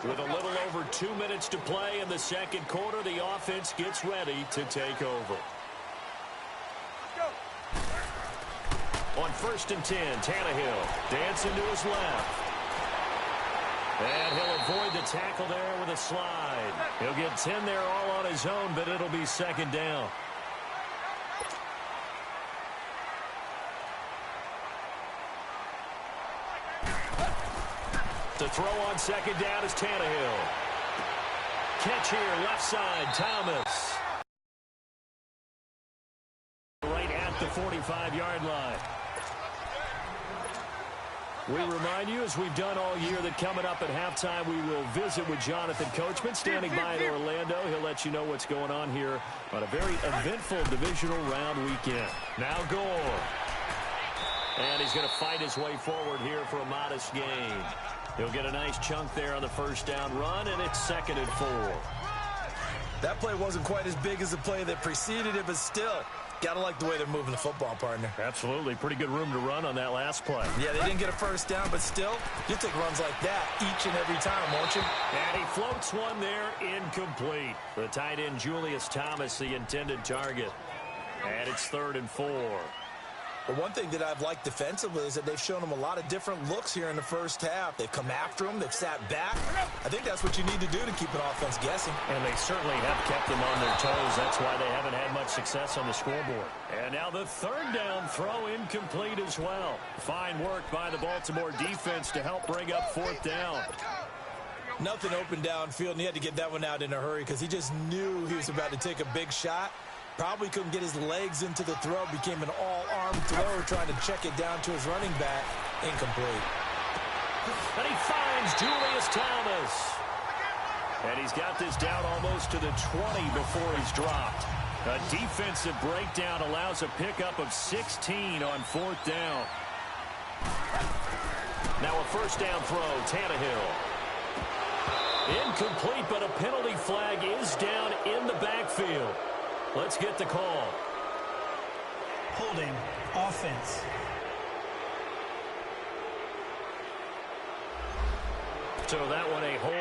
With a little over 2 minutes to play in the second quarter, the offense gets ready to take over. On 1st and 10, Tannehill dancing to his left. And he'll avoid the tackle there with a slide. He'll get 10 there all on his own, but it'll be second down. To throw on second down is Tannehill. Catch here, left side, Thomas. Right at the 45-yard line. We remind you, as we've done all year, that coming up at halftime, we will visit with Jonathan Coachman, standing by in Orlando. He'll let you know what's going on here on a very eventful divisional round weekend. Now Gore. And he's going to fight his way forward here for a modest gain. He'll get a nice chunk there on the first down run, and it's 2nd and 4. That play wasn't quite as big as the play that preceded it, but still, got to like the way they're moving the football, partner. Absolutely. Pretty good room to run on that last play. Yeah, they didn't get a first down, but still, you take runs like that each and every time, won't you? And he floats one there, incomplete. The tight end, Julius Thomas, the intended target. And it's 3rd and 4. But one thing that I've liked defensively is that they've shown them a lot of different looks here in the first half. They've come after them. They've sat back. I think that's what you need to do to keep an offense guessing. And they certainly have kept them on their toes. That's why they haven't had much success on the scoreboard. And now the 3rd down throw incomplete as well. Fine work by the Baltimore defense to help bring up 4th down. Nothing open downfield, and he had to get that one out in a hurry because he just knew he was about to take a big shot. Probably couldn't get his legs into the throw. Became an all-arm thrower trying to check it down to his running back. Incomplete. And he finds Julius Thomas. And he's got this down almost to the 20 before he's dropped. A defensive breakdown allows a pickup of 16 on 4th down. Now a first down throw, Tannehill. Incomplete, but a penalty flag is down in the backfield. Let's get the call. Holding offense. So that one a hold.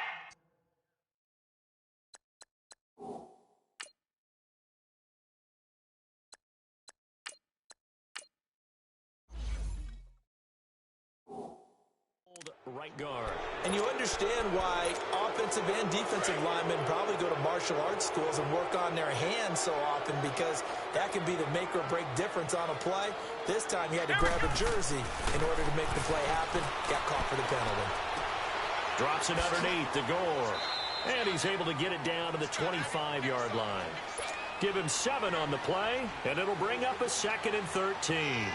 Right guard. And you understand why offensive and defensive linemen probably go to martial arts schools and work on their hands so often, because that can be the make or break difference on a play. This time he had to grab a jersey in order to make the play happen. Got caught for the penalty. Drops it underneath to Gore. And he's able to get it down to the 25-yard line. Give him 7 on the play, and it'll bring up a 2nd and 13.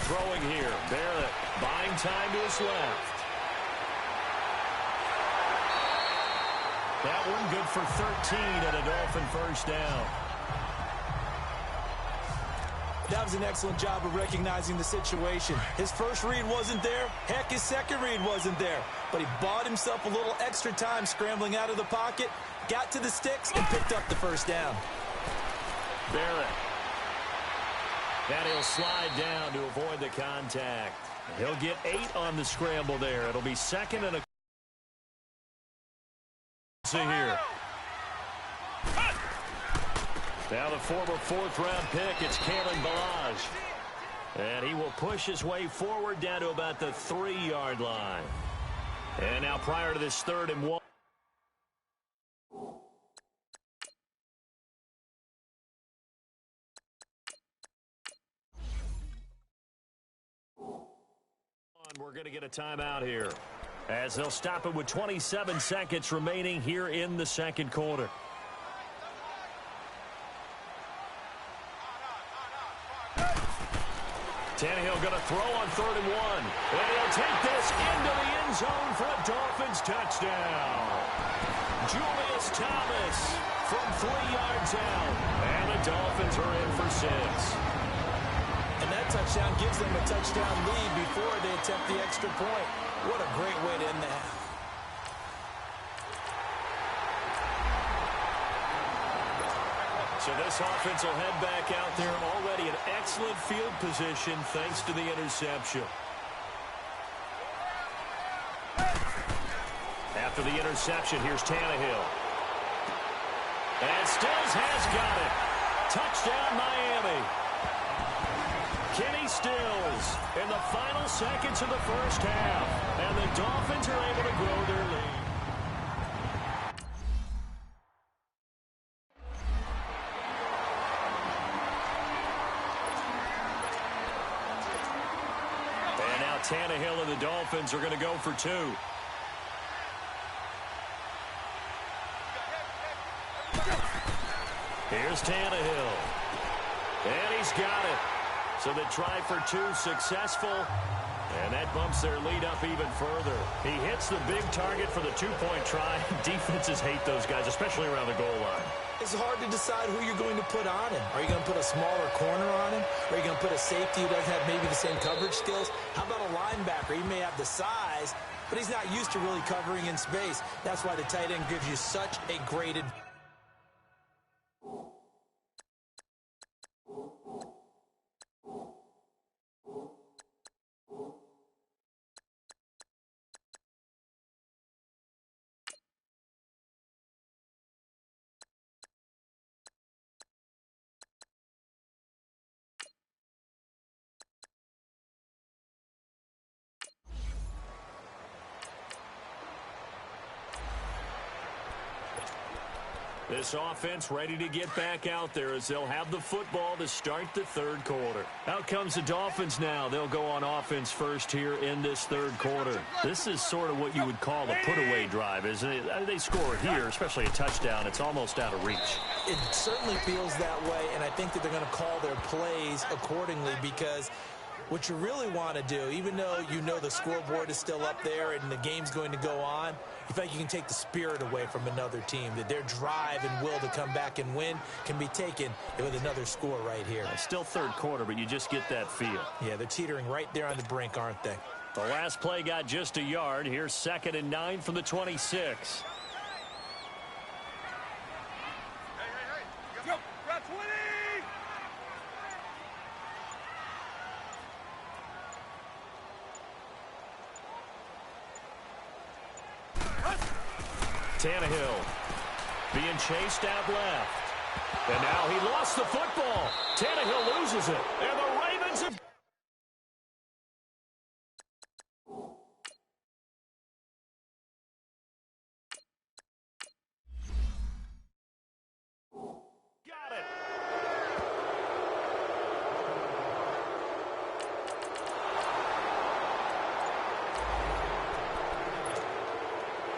Throwing here, Barrett buying time to his left. That one good for 13 and a Dolphin first down. That was an excellent job of recognizing the situation. His first read wasn't there. Heck, his second read wasn't there. But he bought himself a little extra time scrambling out of the pocket, got to the sticks, and picked up the first down. Barrett. And he'll slide down to avoid the contact. He'll get 8 on the scramble there. It'll be 2nd and a... See here. Now the former 4th-round pick, it's Kalen Ballage. And he will push his way forward down to about the 3-yard line. And now prior to this 3rd and 1. We're going to get a timeout here, as they'll stop it with 27 seconds remaining here in the second quarter. Tannehill going to throw on 3rd and 1. And he'll take this into the end zone for a Dolphins touchdown. Julius Thomas from 3 yards out. And the Dolphins are in for 6. And that touchdown gives them a touchdown lead before they attempt the extra point. What a great way to end the half. So this offense will head back out there, already in excellent field position thanks to the interception. after the interception. Here's Tannehill. And Stills has got it. Touchdown, Miami. Kenny Stills in the final seconds of the first half. And the Dolphins are able to grow their lead. And now Tannehill and the Dolphins are going to go for two. Here's Tannehill. And he's got it. So the try for two successful. And that bumps their lead up even further. He hits the big target for the two-point try. Defenses hate those guys, especially around the goal line. It's hard to decide who you're going to put on him. Are you going to put a smaller corner on him? Or are you going to put a safety who doesn't have maybe the same coverage skills? How about a linebacker? He may have the size, but he's not used to really covering in space. That's why the tight end gives you such a great advantage. This offense ready to get back out there as they'll have the football to start the third quarter. Out comes the Dolphins now. They'll go on offense first here in this third quarter. This is sort of what you would call a put-away drive, isn't it? They score here, especially a touchdown. It's almost out of reach. It certainly feels that way, and I think that they're going to call their plays accordingly because what you really want to do, even though you know the scoreboard is still up there and the game's going to go on, you feel like you can take the spirit away from another team, that their drive and will to come back and win can be taken with another score right here. Still third quarter, but you just get that feel. Yeah, they're teetering right there on the brink, aren't they? The last play got just a yard. Here's 2nd and 9 from the 26. Go, Red 20! Tannehill being chased out left. And now he lost the football. Tannehill loses it. And the Ravens have... got it.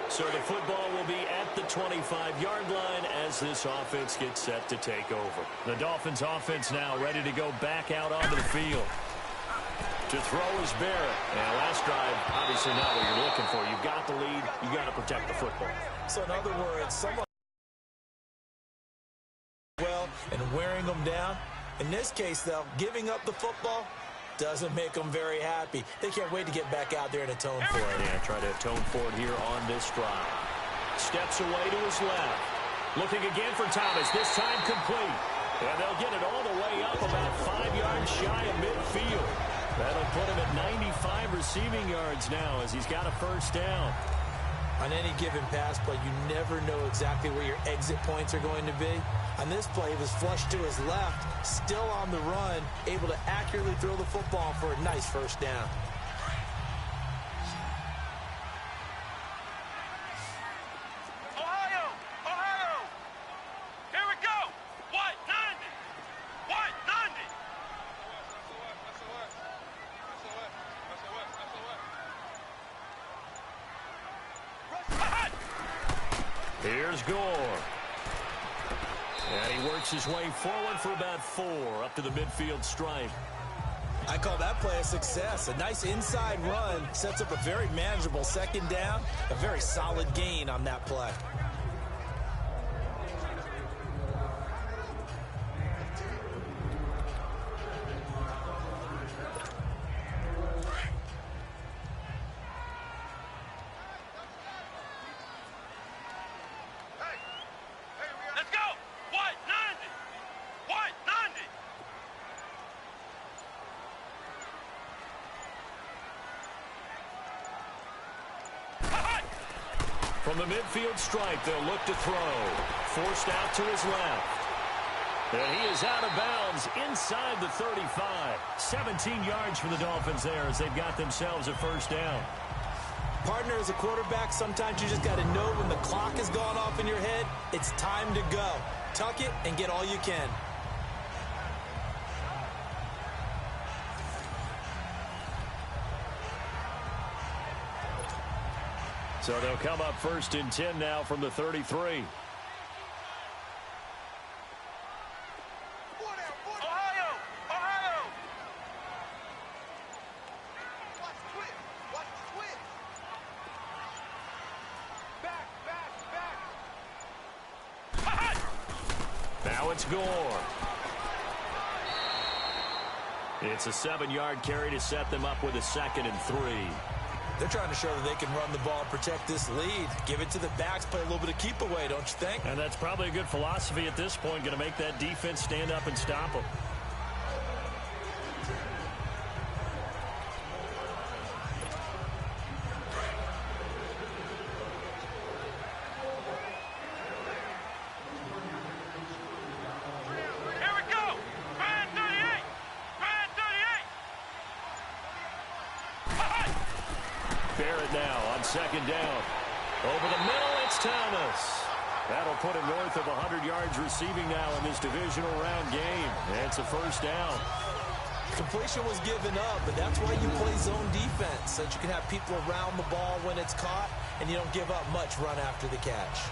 So the football will be at the 25-yard line as this offense gets set to take over. The Dolphins offense now ready to go back out onto the field. To throw is Barrett. And last drive, obviously not what you're looking for. You've got the lead. You've got to protect the football. So in other words, someone well and wearing them down. In this case, though, giving up the football doesn't make them very happy. They can't wait to get back out there and atone for it. Yeah, try to atone for it here on this drive. Steps away to his left. Looking again for Thomas, this time complete. And they'll get it all the way up about 5 yards shy of midfield. That'll put him at 95 receiving yards now as he's got a first down. On any given pass play, you never know exactly where your exit points are going to be. On this play, he was flushed to his left, still on the run, able to accurately throw the football for a nice first down. Ohio! Ohio! Here we go! White 90! White 90! Here's Gore. And he works his way forward for about 4 up to the midfield stripe. I call that play a success. A nice inside run sets up a very manageable second down. A very solid gain on that play. Let's go! White 90! White 90! From From the midfield stripe, they'll look to throw. Forced out to his left. And he is out of bounds inside the 35. 17 yards for the Dolphins there as they've got themselves a first down. Partner, as a quarterback, sometimes you just got to know when the clock has gone off in your head, it's time to go. Tuck it and get all you can. So they'll come up 1st and 10 now from the 33. Now it's Gore. It's a 7-yard carry to set them up with a 2nd and 3. They're trying to show that they can run the ball and protect this lead. Give it to the backs, play a little bit of keep away, don't you think? And that's probably a good philosophy at this point, going to make that defense stand up and stop them. Barrett now on 2nd down. Over the middle, it's Thomas. That'll put him north of 100 yards receiving now in this divisional round game. It's a first down. Completion was given up, but that's why you play zone defense, so that you can have people around the ball when it's caught, and you don't give up much run after the catch.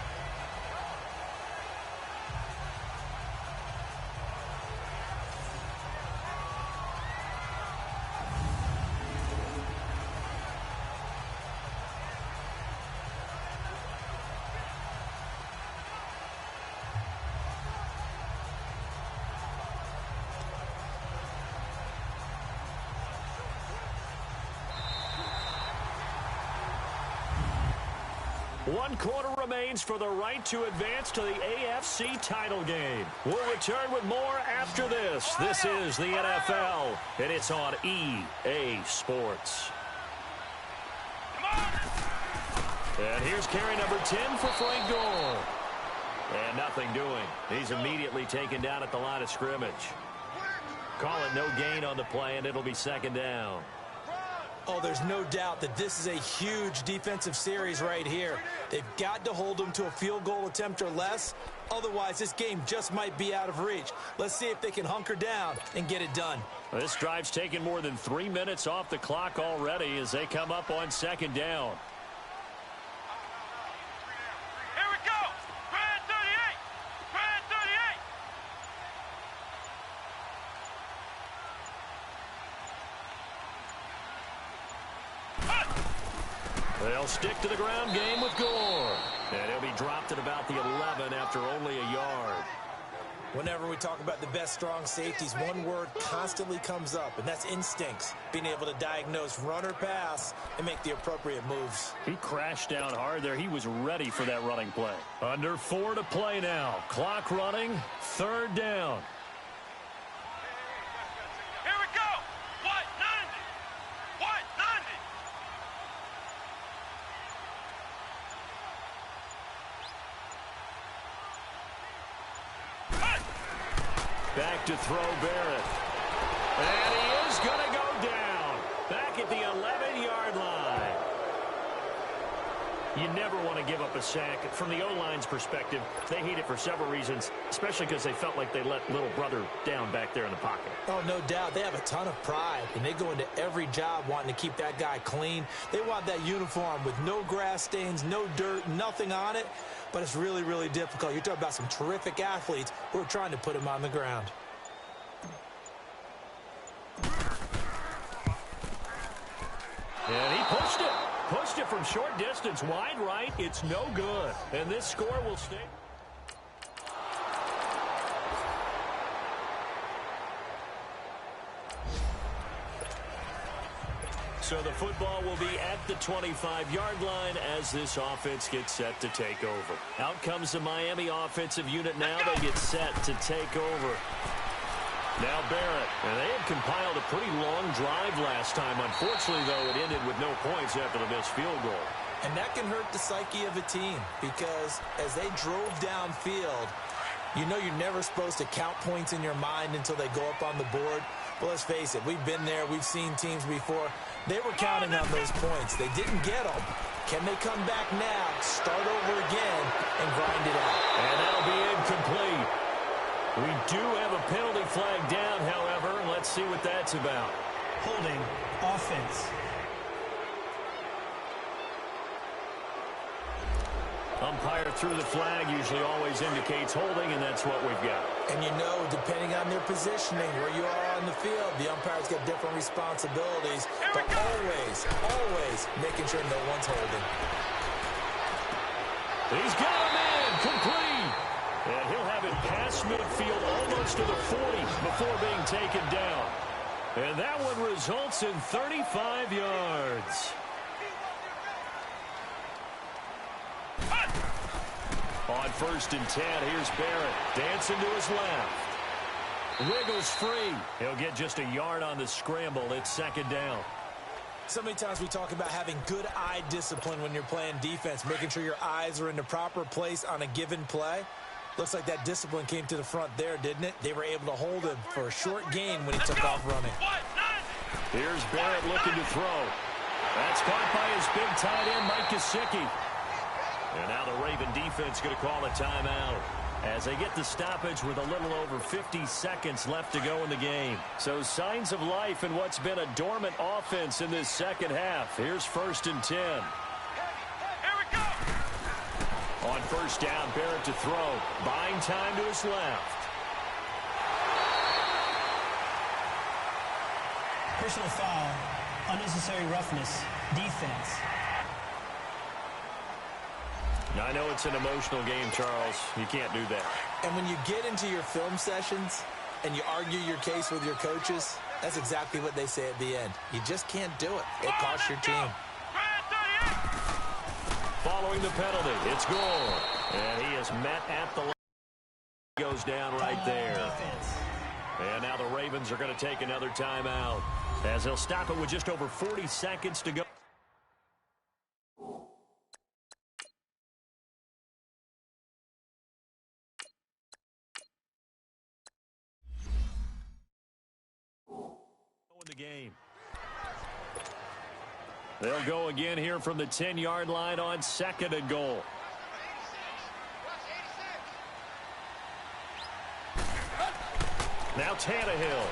One quarter remains for the right to advance to the AFC title game. We'll return with more after this. This is the NFL, and it's on EA Sports. And here's carry number 10 for Frank Gore. And nothing doing. He's immediately taken down at the line of scrimmage. Call it no gain on the play, and it'll be 2nd down. Oh, there's no doubt that this is a huge defensive series right here. They've got to hold them to a field goal attempt or less. Otherwise, this game just might be out of reach. Let's see if they can hunker down and get it done. Well, this drive's taken more than 3 minutes off the clock already as they come up on 2nd down. Here we go! Brand 38! Brand 38! They'll stick to the ground game with Gore. And he'll be dropped at about the 11 after only a yard. Whenever we talk about the best strong safeties, one word constantly comes up, and that's instincts. Being able to diagnose run or pass and make the appropriate moves. He crashed down hard there. He was ready for that running play. Under 4 to play now. Clock running. 3rd down. Here we go! What? 90! What? 90! Back to throw Barrett. And he is going to go down. Back at the 11-yard line. You never want to give up a sack. From the O-line's perspective, they hate it for several reasons, especially because they felt like they let little brother down back there in the pocket. Oh, no doubt. They have a ton of pride, and they go into every job wanting to keep that guy clean. They want that uniform with no grass stains, no dirt, nothing on it. But it's really, really difficult. You're talking about some terrific athletes who are trying to put him on the ground. And he pushed it. Pushed it from short distance. Wide right. It's no good. And this score will stay. So the football will be at the 25-yard line as this offense gets set to take over. Out comes the Miami offensive unit now. They get set to take over. Now Barrett. And they had compiled a pretty long drive last time. Unfortunately, though, it ended with no points after the missed field goal. And that can hurt the psyche of a team because as they drove downfield, you know you're never supposed to count points in your mind until they go up on the board. But let's face it, we've been there. We've seen teams before. They were counting on those points. They didn't get them. Can they come back now, start over again, and grind it out? And that'll be incomplete. We do have a penalty flag down, however. Let's see what that's about. Holding offense. Umpire threw the flag, usually always indicates holding, and that's what we've got. And you know, depending on their positioning, where you are on the field, the umpire's got different responsibilities, but always making sure no one's holding. He's got him in, complete. And he'll have it past midfield, almost to the 40 before being taken down. And that one results in 35 yards. On 1st and 10, here's Barrett. Dancing to his left. Wiggles free. He'll get just a yard on the scramble. It's 2nd down. So many times we talk about having good eye discipline when you're playing defense, making sure your eyes are in the proper place on a given play. Looks like that discipline came to the front there, didn't it? They were able to hold him for a short gain when he took off running. Here's Barrett looking to throw. That's caught by his big tight end, Mike Gesicki. And now the Raven defense going to call a timeout as they get the stoppage with a little over 50 seconds left to go in the game. So signs of life in what's been a dormant offense in this second half. Here's 1st and 10. Here we go. On 1st down, Barrett to throw. Buying time to his left. Personal foul, unnecessary roughness, defense. Now, I know it's an emotional game, Charles. You can't do that. And when you get into your film sessions and you argue your case with your coaches, that's exactly what they say at the end. You just can't do it. It costs your team. Following the penalty, it's goal. And he is met at the line. Goes down right there. And now the Ravens are going to take another timeout as they'll stop it with just over 40 seconds to go. The game. They'll go again here from the 10-yard line on 2nd and goal. Now Tannehill.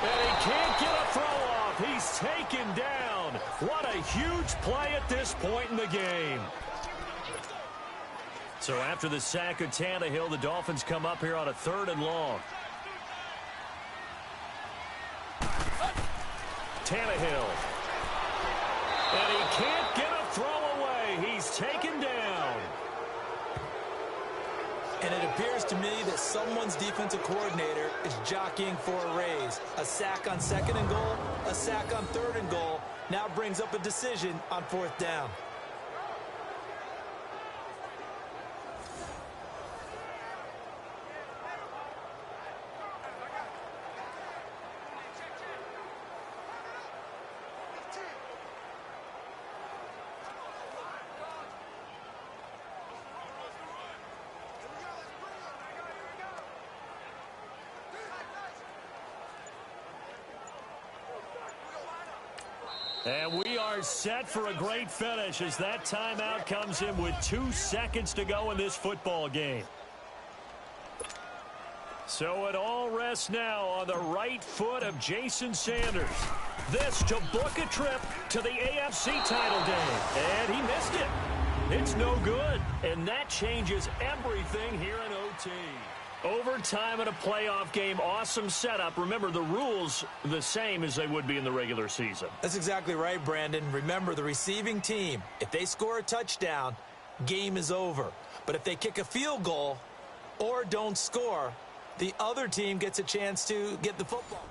And he can't get a throw off. He's taken down. What a huge play at this point in the game. So after the sack of Tannehill, the Dolphins come up here on a 3rd and long. Tannehill. And he can't get a throw away. He's taken down. And it appears to me that someone's defensive coordinator is jockeying for a raise. A sack on 2nd and goal, a sack on 3rd and goal. Now brings up a decision on 4th down. And we are set for a great finish as that timeout comes in with 2 seconds to go in this football game. So it all rests now on the right foot of Jason Sanders. This to book a trip to the AFC title game. And he missed it. It's no good. And that changes everything here in OT. Overtime in a playoff game, awesome setup. Remember, the rules the same as they would be in the regular season. That's exactly right, Brandon. Remember, the receiving team, if they score a touchdown, game is over. But if they kick a field goal or don't score, the other team gets a chance to get the football.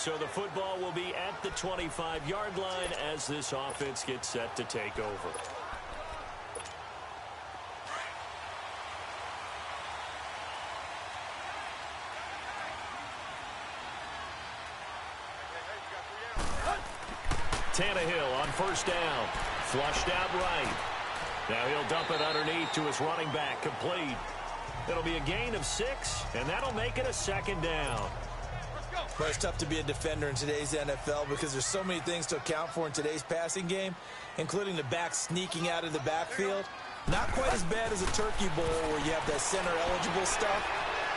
So the football will be at the 25-yard line as this offense gets set to take over. Tannehill on first down. Flushed out right. Now he'll dump it underneath to his running back. Complete. It'll be a gain of 6, and that'll make it a second down. Well, it's tough to be a defender in today's NFL because there's so many things to account for in today's passing game, including the back sneaking out of the backfield. Not quite as bad as a turkey bowl where you have that center-eligible stuff,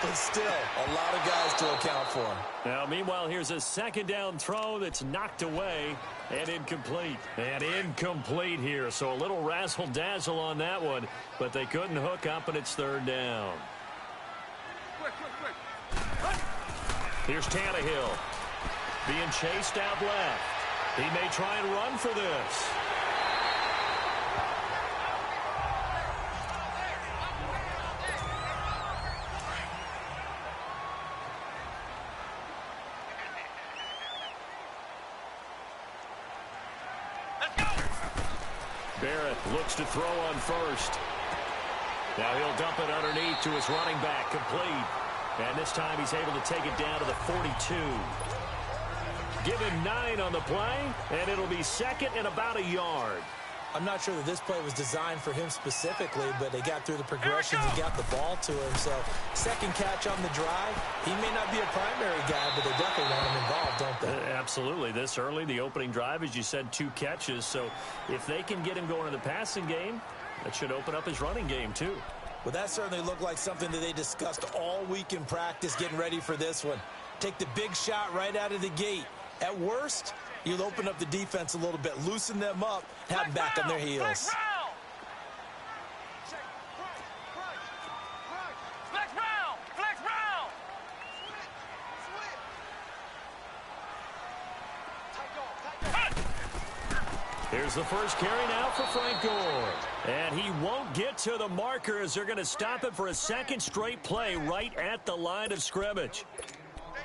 but still a lot of guys to account for. Now, meanwhile, here's a second down throw that's knocked away and incomplete. And incomplete here, so a little razzle-dazzle on that one, but they couldn't hook up, and it's third down. Here's Tannehill being chased out left. He may try and run for this. Barrett looks to throw on first. Now he'll dump it underneath to his running back. Complete. And this time he's able to take it down to the 42. Give him 9 on the play, and it'll be second and about a yard. I'm not sure that this play was designed for him specifically, but they got through the progressions and got the ball to him. So second catch on the drive. He may not be a primary guy, but they definitely want him involved, don't they? Absolutely. This early, the opening drive, as you said, 2 catches. So if they can get him going in the passing game, that should open up his running game too. Well, that certainly looked like something that they discussed all week in practice getting ready for this one. Take the big shot right out of the gate. At worst, you'll open up the defense a little bit, loosen them up, have them back on their heels. Here's the first carry now for Frank Gore. And he won't get to the marker as they're going to stop him for a second straight play right at the line of scrimmage.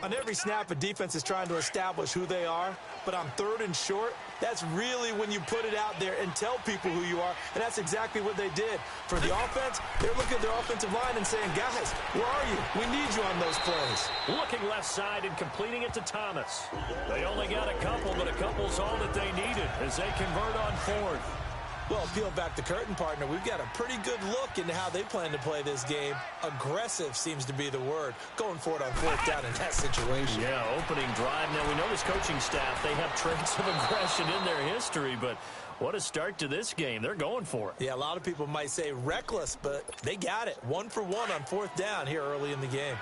On every snap, a defense is trying to establish who they are, but on third and short, that's really when you put it out there and tell people who you are, and that's exactly what they did. For the offense, they're looking at their offensive line and saying, guys, where are you? We need you on those plays. Looking left side and completing it to Thomas. They only got a couple, but a couple's all that they needed as they convert on fourth. Well, peel back the curtain, partner. We've got a pretty good look into how they plan to play this game. Aggressive seems to be the word. Going for it on fourth down in that situation. Yeah, opening drive. Now, we know this coaching staff, they have traits of aggression in their history, but what a start to this game. They're going for it. Yeah, a lot of people might say reckless, but they got it. 1 for 1 on fourth down here early in the game.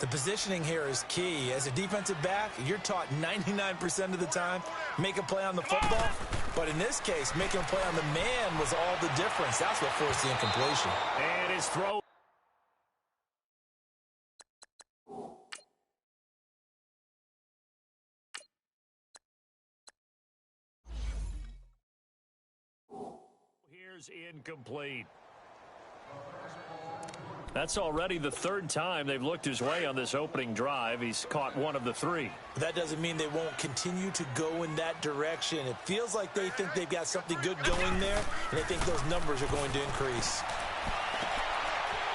The positioning here is key. As a defensive back, you're taught 99% of the time, make a play on the football. But in this case, making a play on the man was all the difference. That's what forced the incompletion. And his throw. Here's incomplete. That's already the third time they've looked his way on this opening drive. He's caught 1 of the 3. But that doesn't mean they won't continue to go in that direction. It feels like they think they've got something good going there, and they think those numbers are going to increase.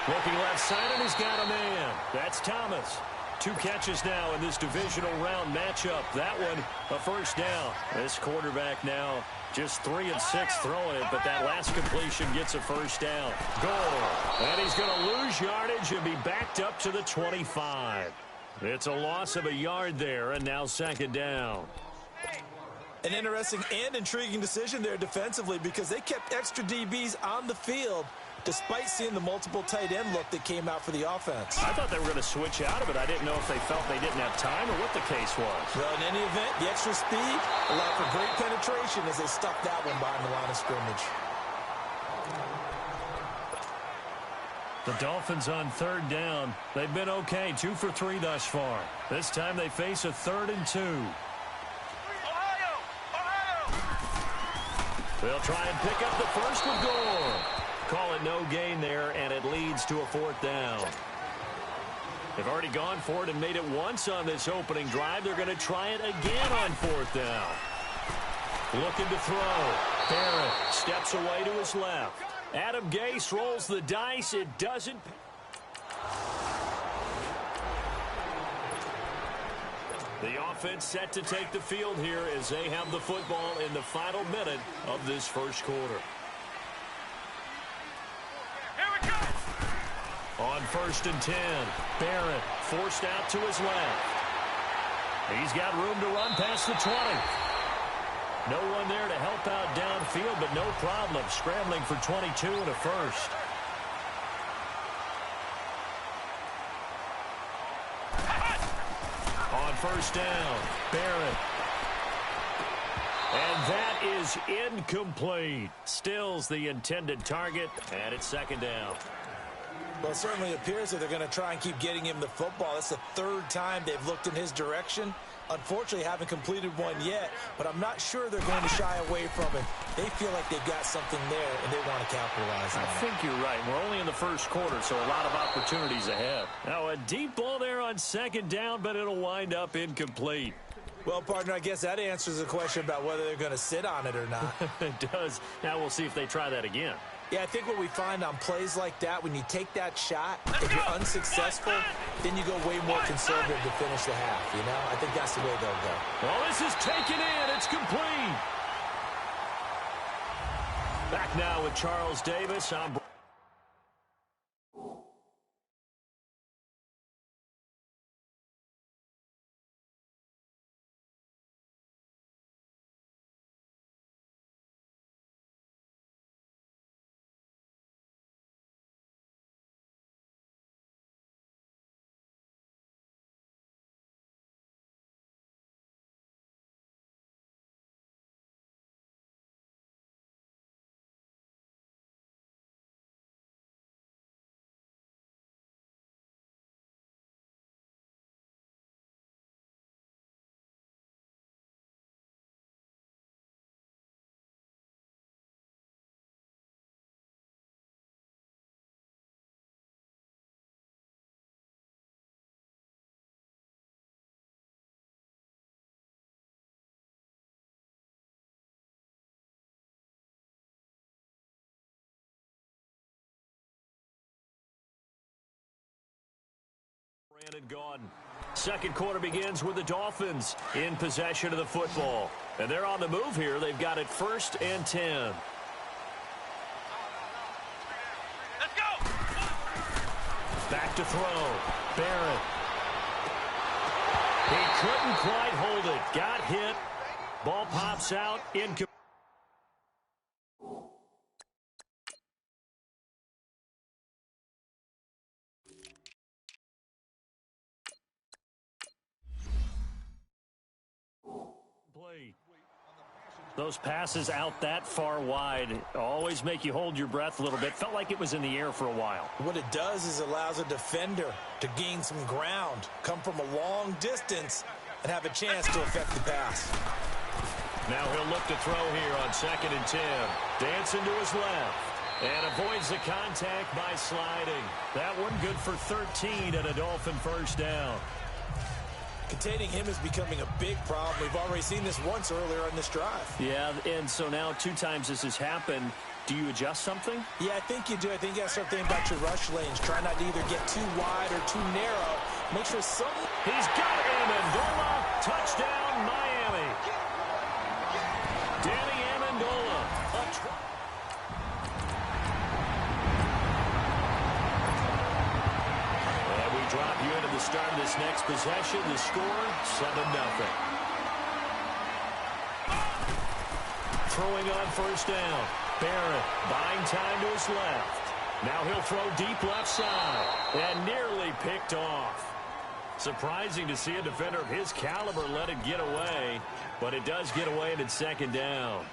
Looking left side, and he's got a man. That's Thomas. 2 catches now in this divisional round matchup. That one, a first down. This quarterback now just 3 and 6 throwing it, but that last completion gets a first down. Goal. And he's going to lose yardage and be backed up to the 25. It's a loss of a yard there, and now second down. An interesting and intriguing decision there defensively because they kept extra DBs on the field despite seeing the multiple tight end look that came out for the offense. I thought they were going to switch out of it. I didn't know if they felt they didn't have time or what the case was. Well, in any event, the extra speed allowed for great penetration as they stuck that one behind the line of scrimmage. The Dolphins on third down. They've been okay, 2 for 3 thus far. This time they face a 3rd and 2. They'll try and pick up the first with Gore. Call it no gain there, and it leads to a 4th down. They've already gone for it and made it once on this opening drive. They're going to try it again on 4th down. Looking to throw. Barrett steps away to his left. Adam Gase rolls the dice. It doesn't. The offense set to take the field here as they have the football in the final minute of this first quarter. On 1st and 10, Barrett forced out to his left. He's got room to run past the 20. No one there to help out downfield, but no problem scrambling for 22 and a first. On 1st down, Barrett. And that is incomplete. Stills the intended target, and it's 2nd down. Well, it certainly appears that they're going to try and keep getting him the football. That's the 3rd time they've looked in his direction. Unfortunately, haven't completed one yet, but I'm not sure they're going to shy away from it. They feel like they've got something there, and they want to capitalize on it. I think you're right. We're only in the first quarter, so a lot of opportunities ahead. Now, a deep ball there on 2nd down, but it'll wind up incomplete. Well, partner, I guess that answers the question about whether they're going to sit on it or not. It does. Now we'll see if they try that again. Yeah, I think what we find on plays like that, when you take that shot, if you're unsuccessful, then you go way more conservative to finish the half, you know? I think that's the way they'll go. Well, this is taken in. It's complete. Back now with Charles Davis. Brandon gone. 2nd quarter begins with the Dolphins in possession of the football. And they're on the move here. They've got it 1st and 10. Let's go! Back to throw. Barrett. He couldn't quite hold it. Got hit. Ball pops out. Incomplete. Those passes out that far wide always make you hold your breath a little bit. Felt like it was in the air for a while. What it does is it allows a defender to gain some ground, come from a long distance, and have a chance to affect the pass. Now he'll look to throw here on 2nd and 10. Dancing to his left. And avoids the contact by sliding. That one good for 13 and a Dolphin 1st down. Containing him is becoming a big problem. We've already seen this once earlier on this drive. Yeah, and so now 2 times this has happened. Do you adjust something? Yeah, I think you do. I think you got to start thinking about your rush lanes. Try not to either get too wide or too narrow. Make sure someone... He's got Amendola. Touchdown, Miami. Danny Amendola. And we drop you into the start of this next possession. The score, 7-0. Throwing on 1st down. Barrett buying time to his left. Now he'll throw deep left side. And nearly picked off. Surprising to see a defender of his caliber let it get away. But it does get away and it's 2nd down.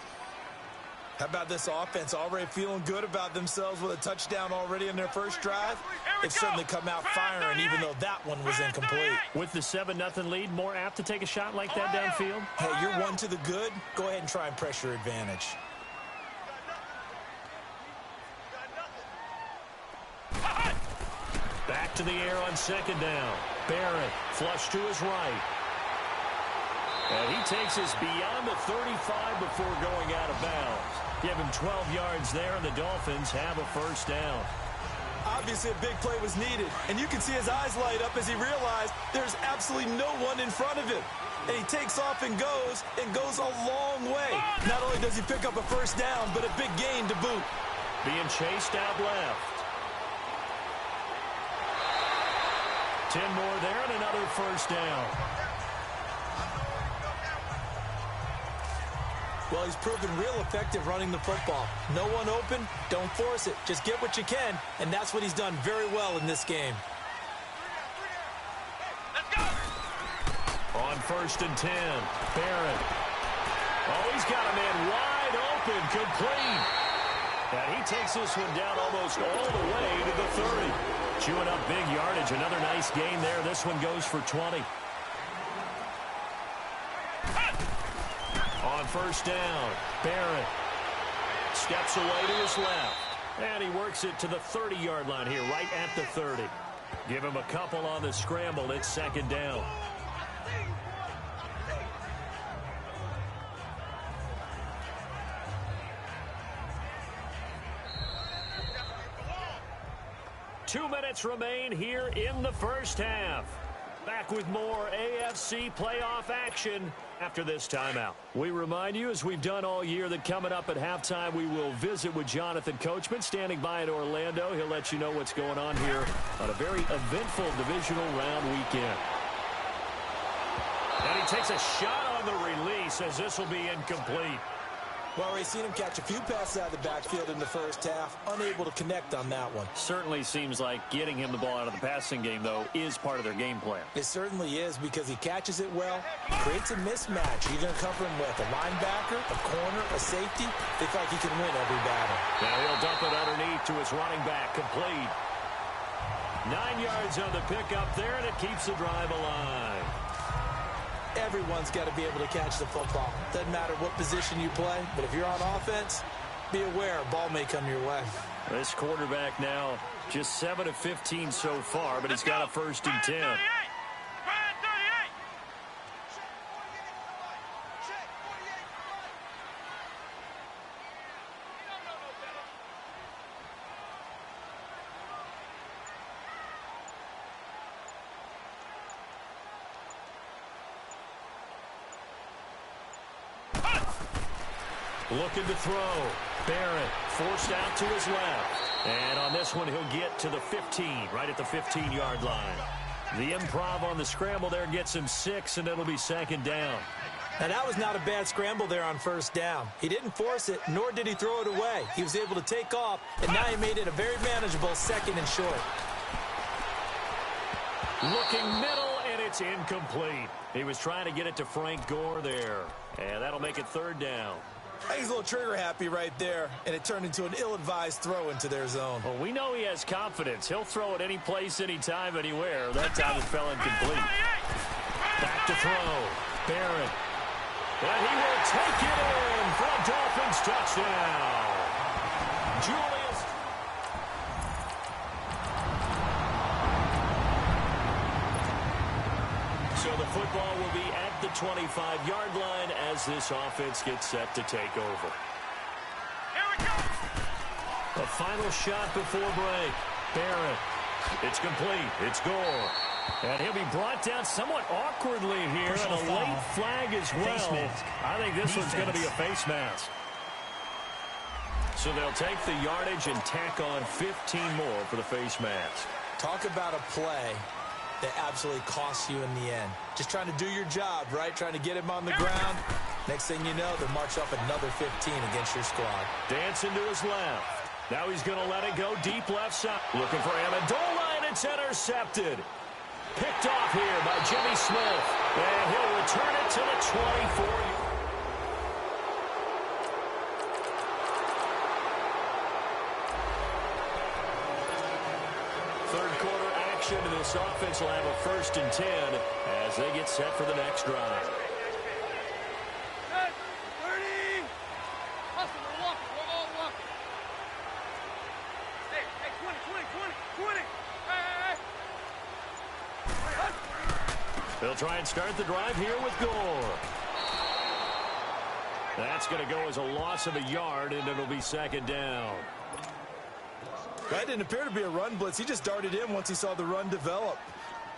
How about this offense already feeling good about themselves with a touchdown already in their first drive? They've certainly come out firing even though that one was incomplete. With the 7-0 lead, more apt to take a shot like that downfield? Hey, you're one to the good. Go ahead and try and press your advantage. Back to the air on second down. Barrett flush to his right. And he takes us beyond the 35 before going out of bounds. Give him 12 yards there, and the Dolphins have a first down. Obviously, a big play was needed, and you can see his eyes light up as he realized there's absolutely no one in front of him. And he takes off and goes a long way. Not only does he pick up a first down, but a big gain to boot. Being chased out left. 10 more there and another first down. Well, he's proven real effective running the football. No one open, don't force it. Just get what you can, and that's what he's done very well in this game. Let's go! On 1st and 10, Barrett. Oh, he's got a man wide open, complete. And he takes this one down almost all the way to the 30. Chewing up big yardage. Another nice gain there. This one goes for 20. On 1st down, Barrett steps away to his left. And he works it to the 30-yard line here, right at the 30. Give him a couple on the scramble. It's second down. Two minutes remain here in the first half. Back with more AFC playoff action after this timeout. We remind you, as we've done all year, that coming up at halftime, we will visit with Jonathan Coachman, standing by in Orlando. He'll let you know what's going on here on a very eventful divisional round weekend. And he takes a shot on the release, as this will be incomplete. Well, we've seen him catch a few passes out of the backfield in the first half, unable to connect on that one. Certainly seems like getting him the ball out of the passing game, though, is part of their game plan. It certainly is, because he catches it well, creates a mismatch. You're going to cover him with a linebacker, a corner, a safety. They feel like he can win every battle. Now he'll dump it underneath to his running back, complete. 9 yards on the pickup there, and it keeps the drive alive. Everyone's got to be able to catch the football. Doesn't matter what position you play, but if you're on offense, be aware a ball may come your way. This quarterback now just 7 of 15 so far, but he's got a 1st and 10. Looking to throw. Barrett forced out to his left. And on this one, he'll get to the 15, right at the 15-yard line. The improv on the scramble there gets him 6, and it'll be second down. Now, that was not a bad scramble there on 1st down. He didn't force it, nor did he throw it away. He was able to take off, and now he made it a very manageable 2nd and short. Looking middle, and it's incomplete. He was trying to get it to Frank Gore there. And that'll make it 3rd down. He's a little trigger happy right there, and it turned into an ill-advised throw into their zone. Well, we know he has confidence. He'll throw it any place, anytime, anywhere. That time it fell incomplete. Back to throw. Barrett. And he will take it in for a Dolphins touchdown. Julius. So the football will be at the 25-yard line as this offense gets set to take over. Here we go! A final shot before break. Barrett. It's complete. It's Gore. And he'll be brought down somewhat awkwardly here. And a late flag as well. I think this one's going to be a face mask. So they'll take the yardage and tack on 15 more for the face mask. Talk about a play that absolutely costs you in the end. Just trying to do your job, right? Trying to get him on the ground. Next thing you know, they'll march off another 15 against your squad. Dancing to his left. Now he's going to let it go deep left side. Looking for Amendola, and it's intercepted. Picked off here by Jimmy Smith. And he'll return it to the 24. Third quarter action, and this offense will have a 1st and 10 as they get set for the next drive. 30! Hustle, we're walking. We're all walking. Hey, 20. Hey, They'll try and start the drive here with Gore. That's going to go as a loss of a yard, and it'll be second down. That didn't appear to be a run blitz. He just darted in once he saw the run develop.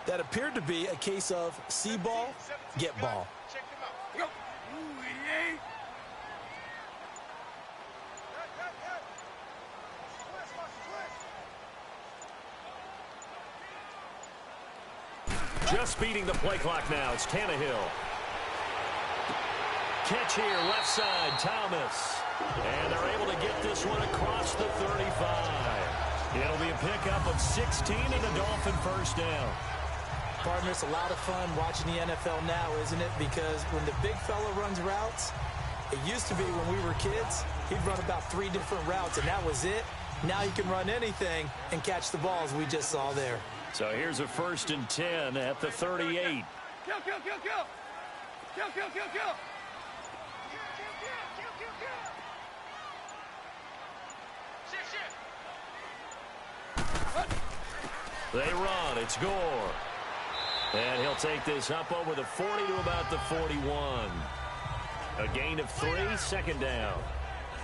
That appeared to be a case of see ball, get ball. Just beating the play clock now. It's Tannehill. Catch here, left side, Thomas. And they're able to get this one across the 35. It'll be a pickup of 16 and a Dolphin first down. Partner, it's a lot of fun watching the NFL now, isn't it? Because when the big fella runs routes, it used to be when we were kids, he'd run about 3 different routes, and that was it. Now he can run anything and catch the balls we just saw there. So here's a 1st and 10 at the 38. Kill, kill, kill, kill. Kill, kill, kill, kill. They run. It's Gore. And he'll take this up over the 40 to about the 41. A gain of 3, second down.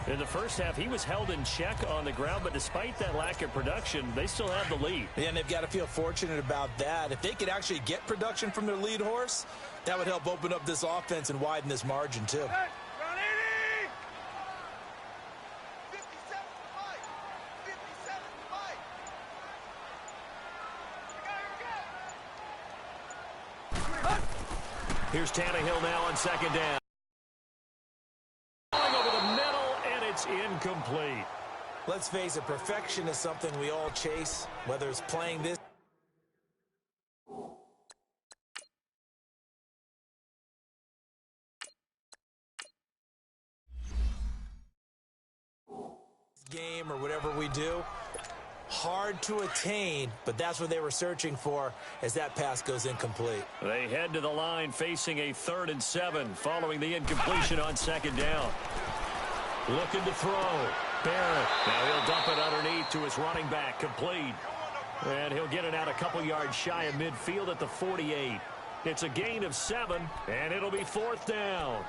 In the first half, he was held in check on the ground, but despite that lack of production, they still have the lead. Yeah, and they've got to feel fortunate about that. If they could actually get production from their lead horse, that would help open up this offense and widen this margin, too. Here's Tannehill now on second down. Going over the middle, and it's incomplete. Let's face it, perfection is something we all chase, whether it's playing this game or whatever we do. Hard to attain, but that's what they were searching for as that pass goes incomplete. They head to the line facing a 3rd and 7 following the incompletion on second down. Looking to throw. Barrett. Now he'll dump it underneath to his running back. Complete. And he'll get it out a couple yards shy of midfield at the 48. It's a gain of 7, and it'll be 4th down.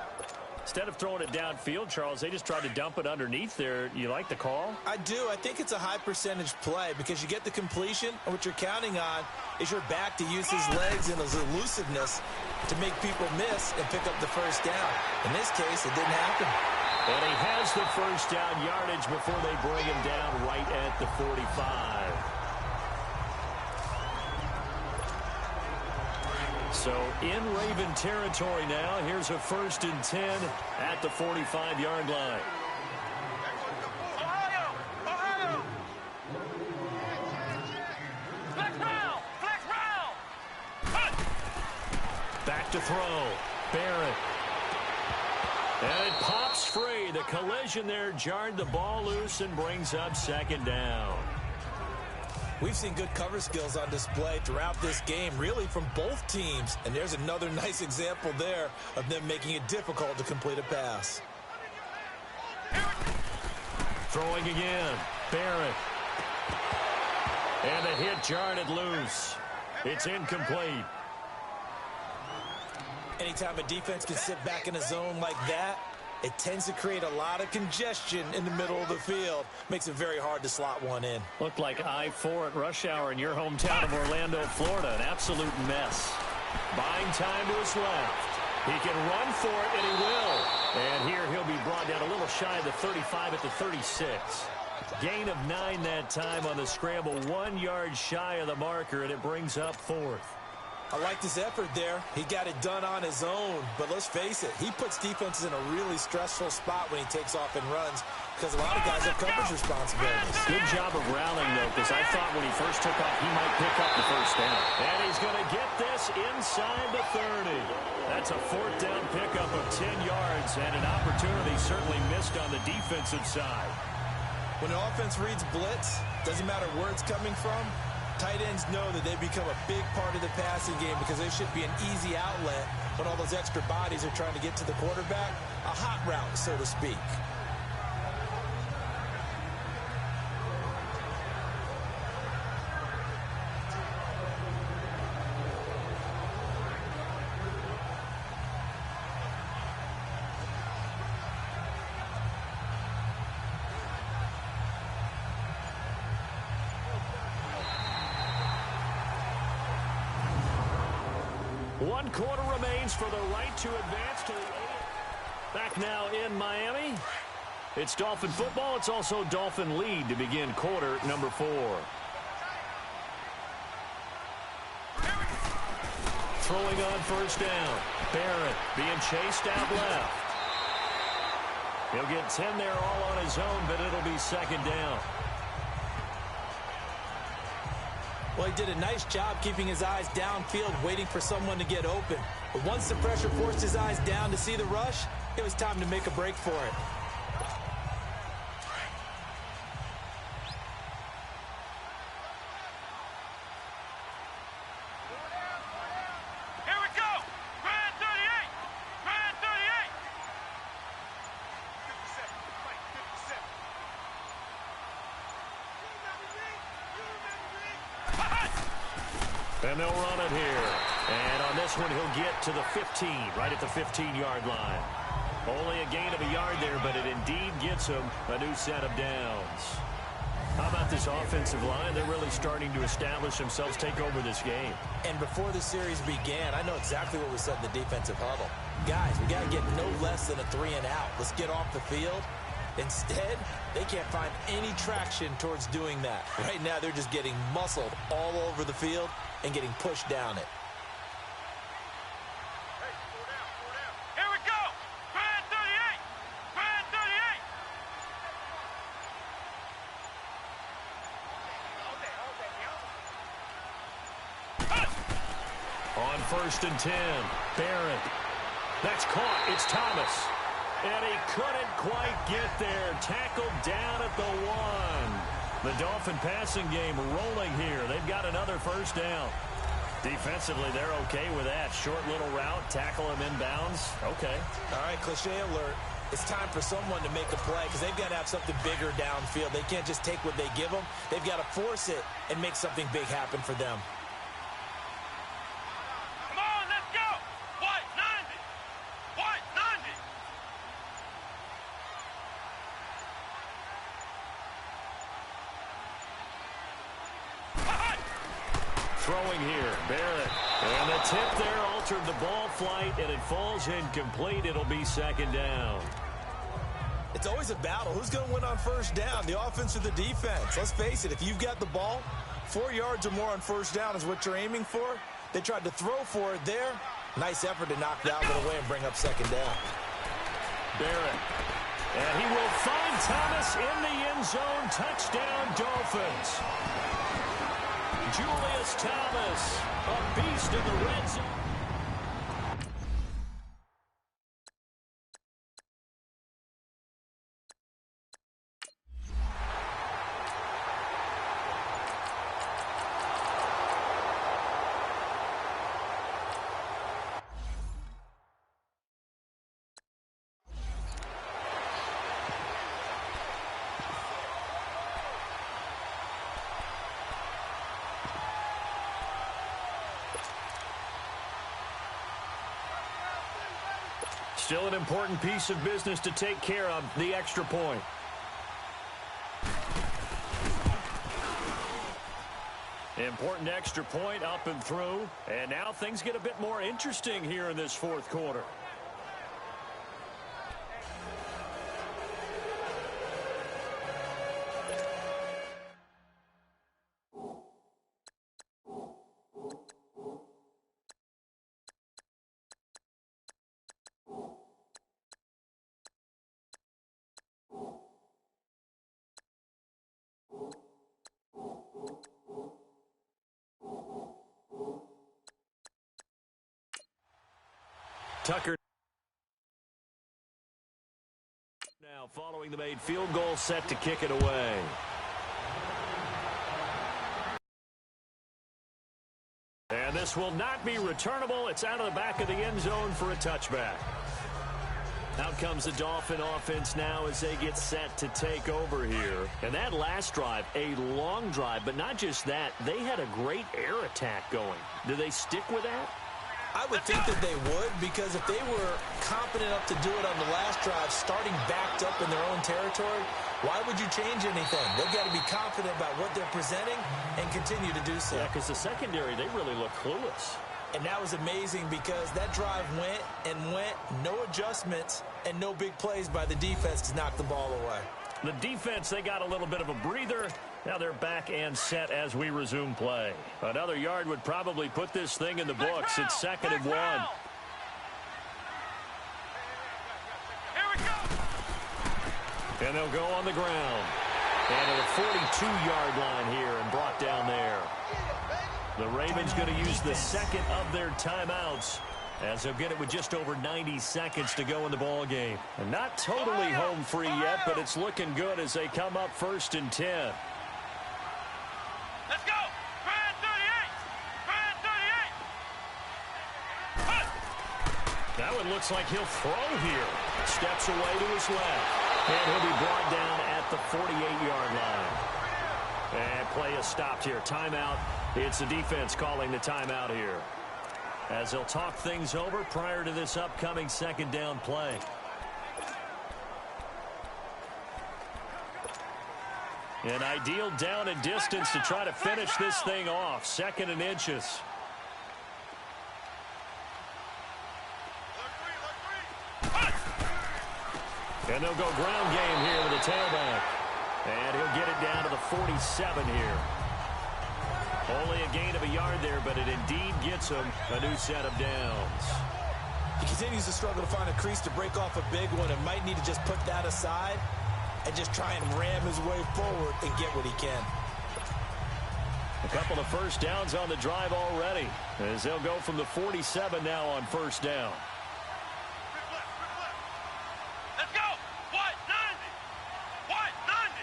Instead of throwing it downfield, Charles, they just tried to dump it underneath there. You like the call? I do. I think it's a high percentage play because you get the completion, and what you're counting on is your back to use his legs and his elusiveness to make people miss and pick up the first down. In this case, it didn't happen. And he has the first down yardage before they bring him down right at the 45. So in Raven territory now, here's a 1st and 10 at the 45-yard line. Ohio! Flex round! Flex round! Back to throw. Barrett. And it pops free. The collision there jarred the ball loose and brings up second down. We've seen good cover skills on display throughout this game, really from both teams. And there's another nice example there of them making it difficult to complete a pass. Throwing again. Barrett. And the hit jarred it loose. It's incomplete. Anytime a defense can sit back in a zone like that, it tends to create a lot of congestion in the middle of the field. Makes it very hard to slot one in. Looked like I-4 at rush hour in your hometown of Orlando, Florida. An absolute mess. Buying time to his left. He can run for it, and he will. And here he'll be brought down a little shy of the 35 at the 36. Gain of 9 that time on the scramble. 1 yard shy of the marker, and it brings up 4th. I like this effort there. He got it done on his own. But let's face it, he puts defenses in a really stressful spot when he takes off and runs because a lot of guys have coverage responsibilities. Good job of rallying, though, because I thought when he first took off, he might pick up the first down. And he's going to get this inside the 30. That's a 4th down pickup of 10 yards and an opportunity certainly missed on the defensive side. When the offense reads blitz, doesn't matter where it's coming from, tight ends know that they become a big part of the passing game because they should be an easy outlet when all those extra bodies are trying to get to the quarterback. A hot route, so to speak. 1 quarter remains for the right to advance to the 8th. Back now in Miami. It's Dolphin football. It's also Dolphin lead to begin quarter number 4. Throwing on first down. Barrett being chased out left. He'll get 10 there all on his own, but it'll be second down. Well, he did a nice job keeping his eyes downfield, waiting for someone to get open. But once the pressure forced his eyes down to see the rush, it was time to make a break for it. And they'll run it here. And on this one, he'll get to the 15, right at the 15-yard line. Only a gain of a yard there, but it indeed gets him a new set of downs. How about this offensive line? They're really starting to establish themselves, take over this game. And before the series began, I know exactly what we said in the defensive huddle. Guys, we got to get no less than a 3-and-out. Let's get off the field. Instead, they can't find any traction towards doing that. Right now, they're just getting muscled all over the field and getting pushed down it. Here we go! Grand 38! Grand 38! On first and 10, Barrett. That's caught. It's Thomas. And he couldn't quite get there. Tackled down at the 1. The Dolphin passing game rolling here. They've got another first down. Defensively, they're okay with that. Short little route, tackle him inbounds. Okay. All right, cliche alert. It's time for someone to make a play because they've got to have something bigger downfield. They can't just take what they give them. They've got to force it and make something big happen for them. Come on, let's go! White 90! White 90! Throwing here, Barrett. And the tip there altered the ball flight, and it falls incomplete. It'll be second down. It's always a battle. Who's going to win on first down, the offense or the defense? Let's face it, if you've got the ball, 4 yards or more on first down is what you're aiming for. They tried to throw for it there. Nice effort to knock that one away and bring up second down. Barrett. And he will find Thomas in the end zone. Touchdown, Dolphins. Julius Thomas, a beast in the red zone. Still an important piece of business to take care of, the extra point. Important extra point up and through. And now things get a bit more interesting here in this fourth quarter. Tucker now following the made field goal, set to kick it away. And this will not be returnable. It's out of the back of the end zone for a touchback. Out comes the Dolphin offense now as they get set to take over here. And that last drive, a long drive, but not just that. They had a great air attack going. Do they stick with that? I would think that they would, because if they were confident enough to do it on the last drive, starting backed up in their own territory, why would you change anything? They've got to be confident about what they're presenting and continue to do so. Yeah, because the secondary, they really look clueless. And that was amazing because that drive went and went, no adjustments and no big plays by the defense to knock the ball away. The defense, they got a little bit of a breather. Now they're back and set as we resume play. Another yard would probably put this thing in the books. It's 2nd and 1. Here we go. And they'll go on the ground. And to the 42-yard line here and brought down there. The Ravens going to use the second of their timeouts as they'll get it with just over 90 seconds to go in the ball game. And not totally home free yet, but it's looking good as they come up 1st and 10. Let's go. Brand 38. Brand 38. That one looks like he'll throw here. Steps away to his left. And he'll be brought down at the 48-yard line. And play is stopped here. Timeout. It's the defense calling the timeout here, as they'll talk things over prior to this upcoming 2nd down play. An ideal down and distance to try to finish this thing off. 2nd and inches. And they'll go ground game here with the tailback. And he'll get it down to the 47 here. Only a gain of a yard there, but it indeed gets him a new set of downs. He continues to struggle to find a crease to break off a big one and might need to just put that aside and just try and ram his way forward and get what he can. A couple of first downs on the drive already, as they'll go from the 47 now on 1st down. Let's go. What? 90. What? 90.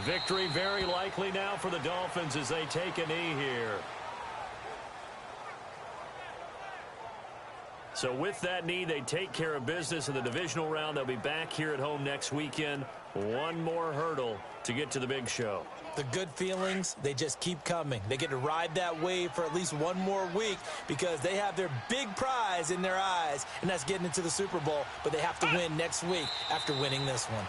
Victory very likely now for the Dolphins as they take a knee here. So with that knee, they take care of business in the divisional round. They'll be back here at home next weekend. One more hurdle to get to the big show. The good feelings, they just keep coming. They get to ride that wave for at least one more week because they have their big prize in their eyes, and that's getting into the Super Bowl. But they have to win next week after winning this one.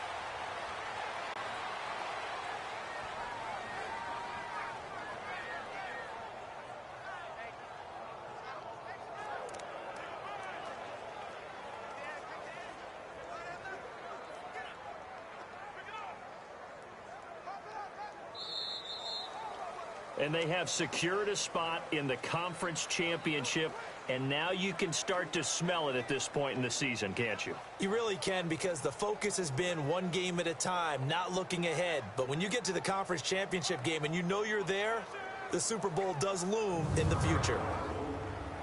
And they have secured a spot in the conference championship, and now you can start to smell it at this point in the season, can't you? You really can, because the focus has been one game at a time, not looking ahead. But when you get to the conference championship game and you know you're there, the Super Bowl does loom in the future.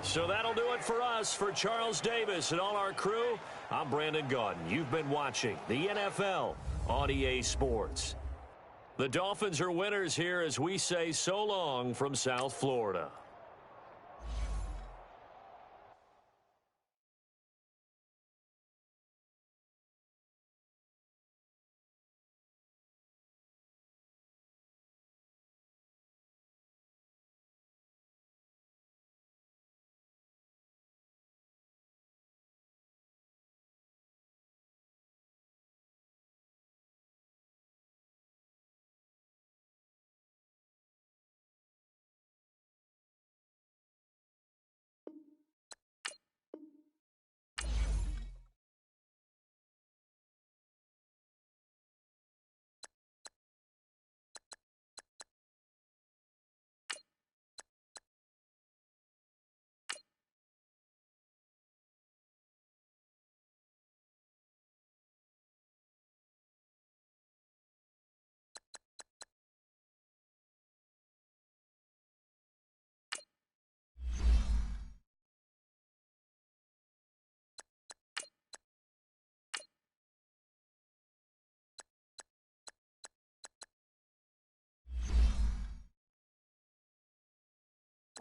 So that'll do it for us. For Charles Davis and all our crew, I'm Brandon Gaudin. You've been watching the NFL on EA Sports. The Dolphins are winners here as we say so long from South Florida.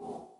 Oh.